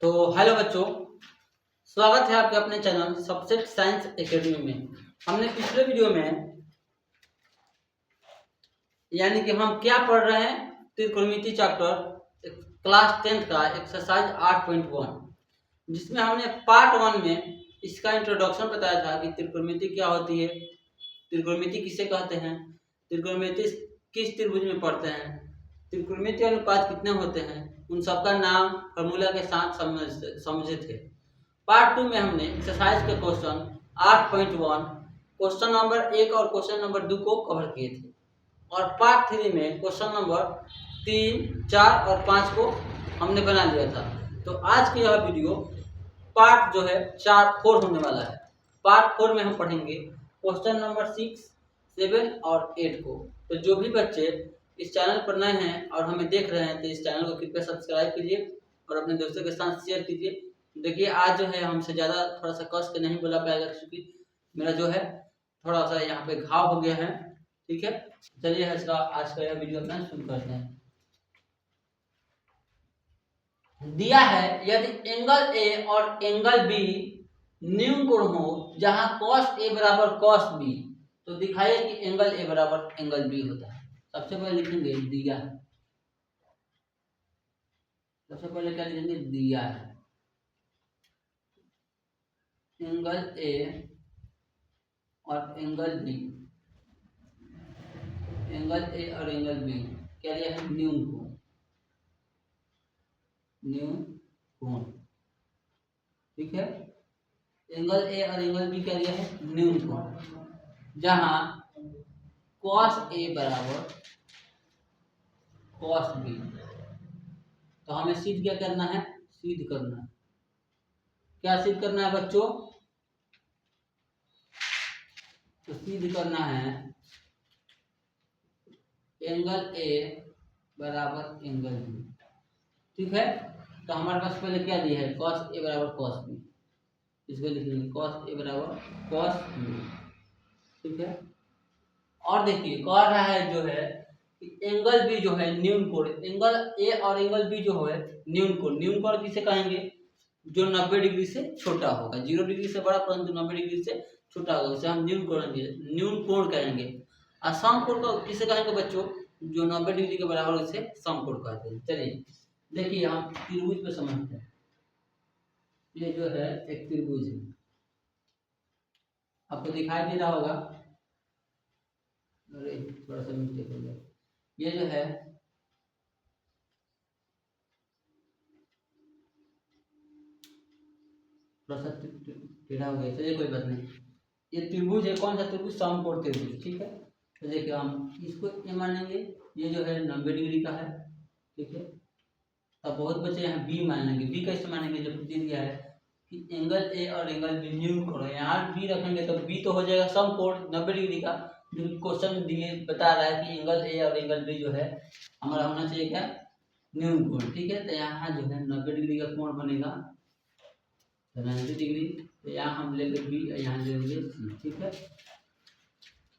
तो हेलो बच्चों, स्वागत है आपके अपने चैनल सब्जेक्ट साइंस एकेडमी में। हमने पिछले वीडियो में यानी कि हम क्या पढ़ रहे हैं, त्रिकोणमिति चैप्टर क्लास 10 का एक्सरसाइज 8.1, जिसमें हमने पार्ट 1 में इसका इंट्रोडक्शन बताया था कि त्रिकोणमिति क्या होती है, त्रिकोणमिति किसे कहते हैं, त्रिकोणमिति किस त्रिभुज में पढ़ते हैं, त्रिकोणमिति अनुपात कितने होते हैं, उन सबका नाम फॉर्मूला के साथ समझे थे। पार्ट 2 में हमने एक्सरसाइज के क्वेश्चन 8.1 क्वेश्चन नंबर 1 और क्वेश्चन नंबर 2 को कवर किए थे, और पार्ट 3 में क्वेश्चन नंबर 3, 4 और 5 को हमने बना लिया था। तो आज की यह वीडियो पार्ट जो है 4 होने वाला है। पार्ट 4 में हम पढ़ेंगे क्वेश्चन नंबर 6, 7 और 8 को। तो जो भी बच्चे इस चैनल पर नए हैं और हमें देख रहे हैं तो इस चैनल को कृपया सब्सक्राइब कीजिए और अपने दोस्तों के साथ शेयर कीजिए। देखिए आज जो है हमसे ज़्यादा थोड़ा सा कस के नहीं बोला पाएगा, क्योंकि मेरा जो है थोड़ा सा यहाँ पे घाव हो गया है। ठीक है, चलिए आज का यह वीडियो अपना शुरू करते हैं। दिया है यदि एंगल ए और एंगल बी न्यून कोण हो जहां cos ए बराबर cos बी, तो दिखाइए कि एंगल ए बराबर एंगल बी होता है। सबसे पहले लिखेंगे दिया है, सबसे पहले क्या लिखेंगे, दिया है एंगल ए और एंगल बी, एंगल ए और एंगल बी क्या लिया है, न्यून कोण, न्यून कोण। ठीक है, एंगल ए और एंगल बी क्या लिया है, न्यून कोण, जहां cos ए बराबर cos बी। तो हमें सिद्ध क्या करना है, सिद्ध करना है। क्या सिद्ध करना है बच्चों, तो सिद्ध करना है एंगल ए बराबर एंगल बी। ठीक है, तो हमारे पास पहले क्या दिया है, cos ए बराबर cos बी, इसको लिख लेंगे cos ए बराबर cos बी। ठीक है, और देखिए कह रहा है जो है कि एंगल बी जो है न्यून कोण, एंगल ए और एंगल बी जो है न्यून कोण, न्यून कोण किसे कहेंगे, जो 90 डिग्री से छोटा होगा, 0 डिग्री से बड़ा परंतु 90 डिग्री से छोटा होगा, उसे हम न्यून कोण कहेंगे। और समकोण को किसे कहेंगे बच्चों, जो 90 डिग्री के बराबर, उसे समकोण कहते हैं। चलिए देखिए हम त्रिभुज पे समझते हैं। ये जो है एक त्रिभुज है, आपको दिखाई दे रहा होगा, अरे थोड़ा सा मिस्टेक हो गया। ये जो है थोड़ा सा टेढ़ा हो गया, चलिए कोई बात नहीं। ये त्रिभुज है, कौन सा त्रिभुज, समकोण त्रिभुज। ठीक है, तो देखिए हम इसको ये मानेंगे, ये जो है 90 डिग्री का है। ठीक है, अब बहुत बच्चे यहाँ बी मान लेंगे। बी कैसे मानेंगे, जब दे दिया है कि एंगल ए और एंगल बी न्यून कोण है, यहाँ बी रखेंगे तो बी तो हो जाएगा समकोण 90 डिग्री का, जो क्वेश्चन दिए बता रहा है कि एंगल ए और एंगल बी जो है हमारा होना चाहिए क्या, न्यून कोण। ठीक है, तो यहाँ जो है 90 डिग्री का कोण बनेगा 90 डिग्री, तो यहाँ हम लेंगे बी, यहाँ लेंगे सी। ठीक है,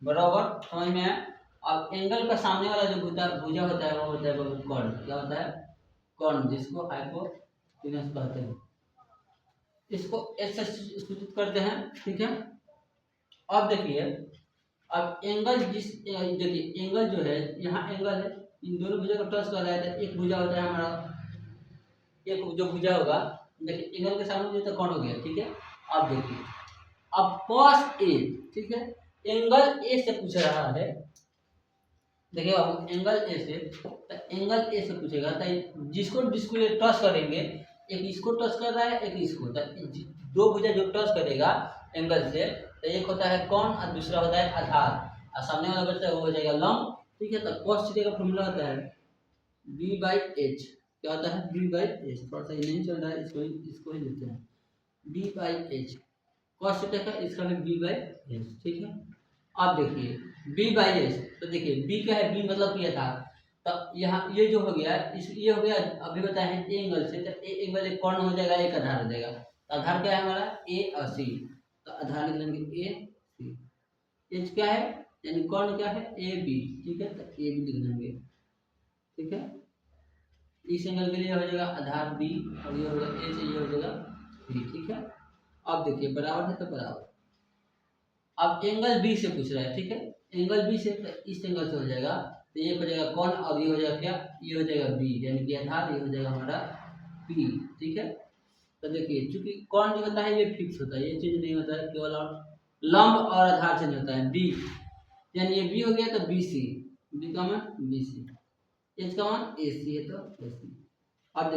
बराबर समझ में आया। अब एंगल का सामने वाला जो भुजा होता है वो होता है कर्ण। क्या होता है, कर्ण, जिसको हाइपोटेनस कहते हैं। इसको एस से सूचित करते हैं। ठीक है, अब देखिए, अब एंगल देखिए एंगल जो है, यहाँ एंगल है, इन दोनों भुजा को टच कर रहा है, तो एक भुजा होता है हमारा, एक जो भुजा होगा, देखिए एंगल के सामने जो तो कौन हो गया। ठीक है, अब देखिए, अब cos ए, ठीक है, एंगल ए से पूछ रहा है। देखिए अब एंगल ए से, तो एंगल ए से पूछेगा, तो जिसको टच करेंगे, एक इसको टच कर रहा है, एक इसको, तो दो भुजा जो टच करेगा एंगल से, तो एक होता है कोण और दूसरा होता है आधार, और सामने वाला बचता है वो हो जाएगा लंब। ठीक है, तो cos थीटा का फॉर्मूला होता है b/h। क्या होता है, b/h। थोड़ा सा ये नहीं चल रहा है, इसको ही लेते हैं, b/h cos थीटा का, इसका भी b/h। ठीक है, अब देखिए b/h, तो देखिए b क्या है, b मतलब क्या था, तो यहाँ ये जो हो गया, ये हो गया, अभी बताए हैं ए एंगल से, तो ए एंगल एक कोण हो जाएगा, एक आधार हो जाएगा। तो आधार क्या है हमारा, ए और सी, तो आधार लिख लेंगे ए सी। एच क्या है, यानी कोण क्या है, ए बी। ठीक है, तो ए बी लिख लेंगे। ठीक है, इस एंगल के लिए हो जाएगा आधार बी और ये हो जाएगा ए से ये हो जाएगा बी, ठीक है। अब देखिए बराबर है तो बराबर। अब एंगल बी से पूछ रहा है, ठीक है। एंगल बी से इस एंगल से हो जाएगा तो ये हो जाएगा कौन, और ये हो जाएगा क्या, ये हो जाएगा बी, यानी कि आधार ये हो जाएगा हमारा पी, ठीक है। तो देखिए चूंकि कौन जो होता है ये फिक्स होता है, ये चीज नहीं होता है, केवल और लंब और आधार चेंज होता है। बी यानी ये बी हो गया तो बी सी, बी का मान बी सी, एच का मान ए सी है तो ए सी। अब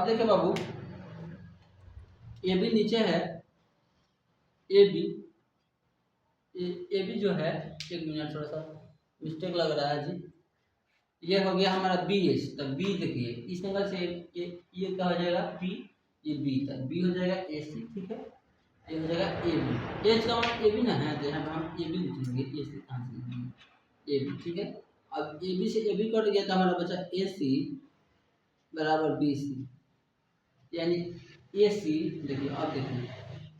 देखिए बाबू ए बी नीचे है, ए बी जो है, एक मिनट थोड़ा सा मिस्टेक लग रहा है जी, ये हो गया हमारा बी एच। तो बी देखिए इस एंगल से ये क्या हो जाएगा पी, ये बी तक बी हो जाएगा ए सी, ठीक है। ये हो जाएगा ए बी, एच का मान ए बी ना है तो यहाँ पर हम ए बी लिख लेंगे, ए सी कहाँ से लिखेंगे ए बी, ठीक है। अब ए बी से ए बी कट गया तो हमारा बचा ए सी बराबर बी सी, यानी ए सी देखिए, अब देखिए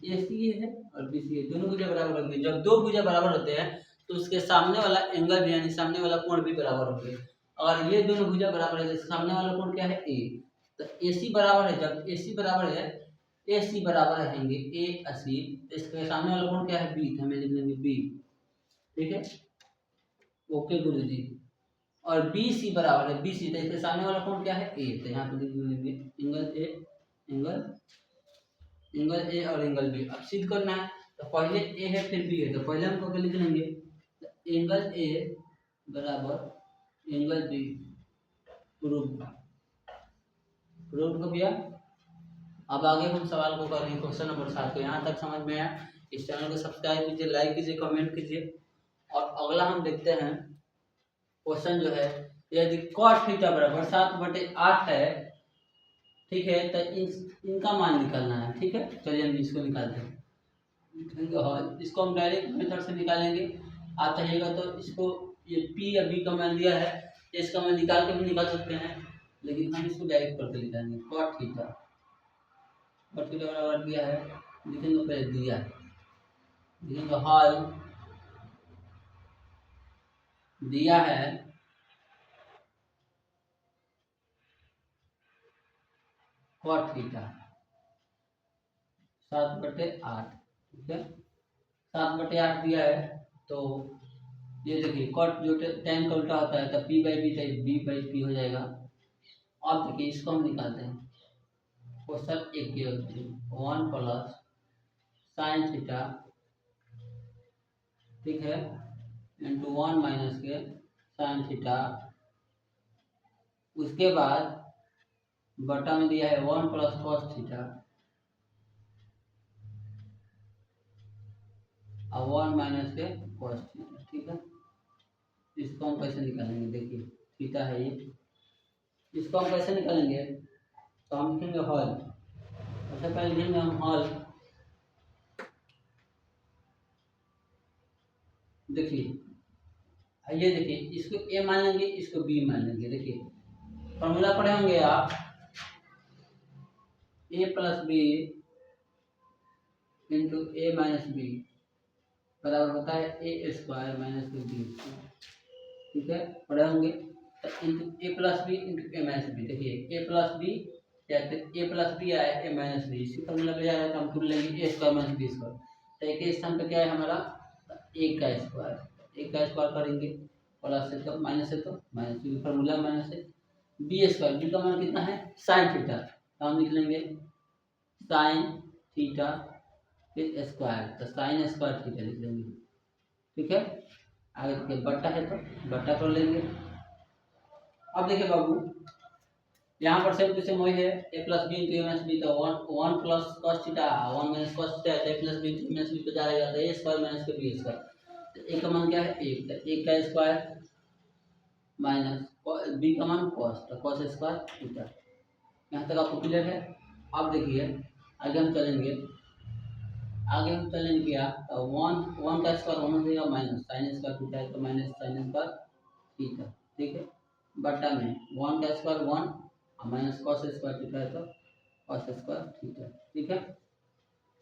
ए सी ये है और बी सी है, दोनों भुजा बराबर होंगे। जब दो भुजा बराबर होते हैं तो उसके सामने वाला एंगल भी यानी सामने वाला कोण भी बराबर होंगे। और ये दोनों भुजा बराबर है, सामने वाला कोण क्या है ए, तो ए सी बराबर है, जब ए सी बराबर है, ए सी बराबर रहेंगे ए अस्सी, तो इसके सामने वाला कोण क्या है बी, तो हमें लिख लेंगे बी, ठीक है। ओके गुरु जी। और बी सी बराबर है बी सी, तो इसके सामने वाला कोण क्या है ए, तो यहाँ पे लिख लेंगे एंगल ए, एंगल ए और एंगल बी। अब सिद्ध करना है तो पहले ए है फिर बी है, तो पहले हम क्या लिख लेंगे, तो एंगल ए बराबर एंगल बी प्रूफ हो गया। अब आगे हम सवाल को करेंगे क्वेश्चन नंबर 7 को। यहाँ तक समझ में आया, इस चैनल को सब्सक्राइब कीजिए, लाइक कीजिए, कमेंट कीजिए। और अगला हम देखते हैं क्वेश्चन जो है, यदि cos थीटा बराबर 7/8 है, ठीक है, तो इनका मान निकालना है, ठीक है। चलिए हम इसको निकालते हैं। इसको हम डायरेक्ट मेथड से निकालेंगे, आप चाहिएगा तो इसको ये पी या बी का मान दिया है, इसका मान निकाल के भी निकाल सकते हैं, लेकिन हम इसको डायरेक्ट करके निकालेंगे। cos थीटा बराबर दिया है, लिखेंगे पहले दिया है, लिखेंगे हल दिया है cot थीटा 7/8, ठीक है। 7/8 दिया है, तो ये देखिए कॉट जो tan का उल्टा होता है तो p by B B by P हो जाएगा। अब देखिए इसको हम निकालते हैं, क्वेश्चन 1 की 1 प्लस साइन थीटा, ठीक है, इंटू 1 माइनस के साइन थीटा, उसके बाद बटा में दिया है 1 प्लस कॉस थीटा और 1 माइनस के कॉस थीटा, ठीक है। इसको हम कैसे निकालेंगे, देखिए थीटा है ये, इसको हम कैसे निकालेंगे, तो हम लिखेंगे हल, सबसे पहले लिखेंगे हम हल। देखिए ये देखिए इसको ए मान लेंगे, इसको बी मान लेंगे। देखिए फॉर्मूला पढ़े होंगे आप, ए plus B into A minus B बराबर होता है ए स्क्वायर माइनस बी, ठीक है, पढ़े होंगे। तो into A plus B into A minus B, देखिए ए प्लस बी या ए प्लस बी आया ए माइनस बी, इसी फॉर्मूला पे जाएगा तो हम खुद लेंगे ए स्क्वायर माइनस बी स्क्वायर। तो एक के स्थान पे क्या है हमारा, एक का स्क्वायर करेंगे, प्लस है तो माइनस है तो माइनस, क्योंकि फॉर्मूला माइनस है। बी स्क्वायर, बी का मान कितना है साइन थीटा, तो हम लिख लेंगे साइन थीटा फिर स्क्वायर, तो साइन स्क्वायर थीटा लिख लेंगे, ठीक है। आगे देखिए बट्टा है तो बट्टा कर लेंगे। अब देखिए बाबू यहाँ पर सेम टू सेम वही है, A plus B into A minus B, तो 1 plus cos theta 1 minus cos theta, A plus B into A minus B तो जाएगा तो ए स्क्वायर माइनस के बी स्क्वायर, तो ए का मान क्या है 1, तो 1 का स्क्वायर माइनस बी का मान कॉस, तो कॉस स्क्वायर थीटा। यहाँ तक आपको क्लियर है। अब देखिए आगे हम चलेंगे क्या, तो 1 का स्क्वायर 1 हो जाएगा माइनस साइन स्क्वायर थीटा है तो माइनस साइन स्क्वायर थीटा, ठीक है, बटा में 1 का स्क्वायर 1 और माइनस कॉस स्क्वायर थीटा है तो कॉस स्क्वायर थीटा, ठीक है।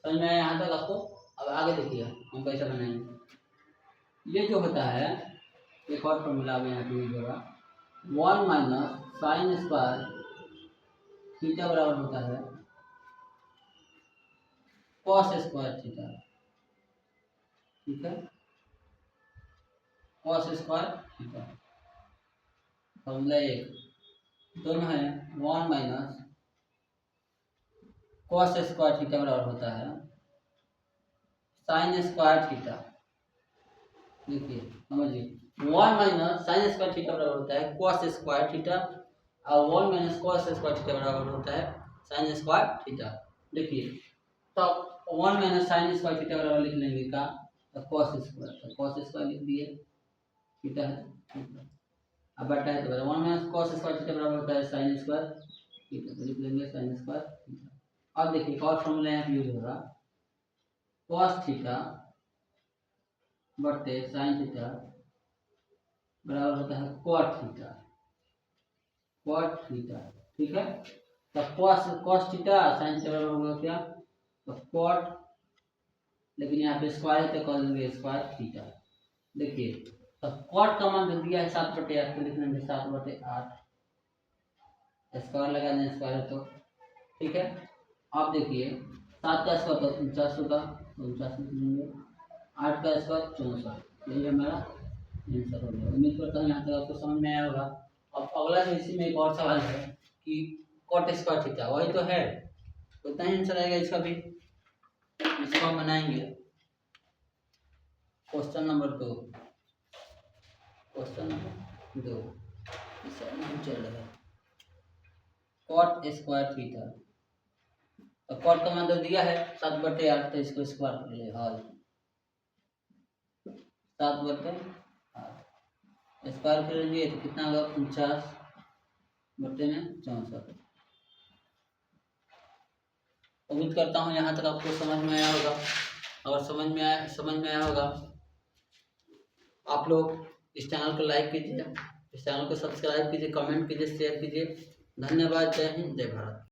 समझ में आया यहाँ तक आपको। अब आगे देखिए हम कैसे बनाएंगे। ये जो होता है एक और फॉर्मूला में यहाँ पे यूज होगा, 1 माइनस साइन स्क्वायर थीटा बराबर होता है कॉस स्क्वायर थीटा, ठीक है, कॉस स्क्वायर थीटा। फॉर्मूला 1 दोनों है 1 माइनस कॉस स्क्वायर थीटा बराबर होता है साइन स्क्वायर थीटा। देखिए समझिए 1 माइनस साइन स्क्वायर थीटा बराबर होता है कॉस स्क्वायर थीटा और 1 माइनस कॉस स्क्वायर थीटा बराबर होता है साइन स्क्वायर थीटा। देखिए तो 1 माइनस साइन स्क्वायर थीटा बराबर लिख लेंगे का तो कॉस स्क्वायर, तो कॉस स्क्वायर लिख दिए, थीटा है, अब बटा है तो 1 माइनस कॉस स्क्वायर थीटा बराबर होता है साइन स्क्वायर थीटा, तो लिख लेंगे साइन स्क्वायर थीटा। अब देखिए और फॉर्मूला यहाँ यूज होगा कॉस थीटा बटे साइन थीटा बराबर होता है कॉट थीटा, कॉट थीटा, ठीक है। तो कॉस थीटा साइन थीटा बराबर होगा क्या, तो कॉट, लेकिन यहाँ पे स्क्वायर है तो कर देंगे स्क्वायर थीटा। देखिए तो कॉट का मान दिया है 7/8, तो लिख लेंगे 7/8, स्क्वायर लगा दें स्क्वायर है तो, ठीक है। आप देखिए 7 का स्क्वायर तो 49 होगा, 49 लिख लेंगे, 8 का स्क्वायर 64, यही हमारा आंसर हो गया। उम्मीद करता हूँ यहाँ तक आपको समझ में आया होगा। अब अगला जो इसी में एक और सवाल है कि कॉट स्क्वायर थीटा, वही तो है, उतना ही आंसर आएगा इसका भी। इसको हम बनाएंगे क्वेश्चन नंबर 2, क्वेश्चन नंबर 2 चल रहा है कॉट स्क्वायर थीटा। तो कॉट का मान तो दिया है 7/8, तो इसको स्क्वायर कर ले, हल 7/8 स्क्वायर करेंगे तो कितना होगा 49/64। उम्मीद करता हूँ यहाँ तक आपको समझ में आया होगा। अगर समझ में आया होगा आप लोग इस चैनल को लाइक कीजिए, इस चैनल को सब्सक्राइब कीजिए, कमेंट कीजिए, शेयर कीजिए। धन्यवाद, जय हिंद, जय भारत।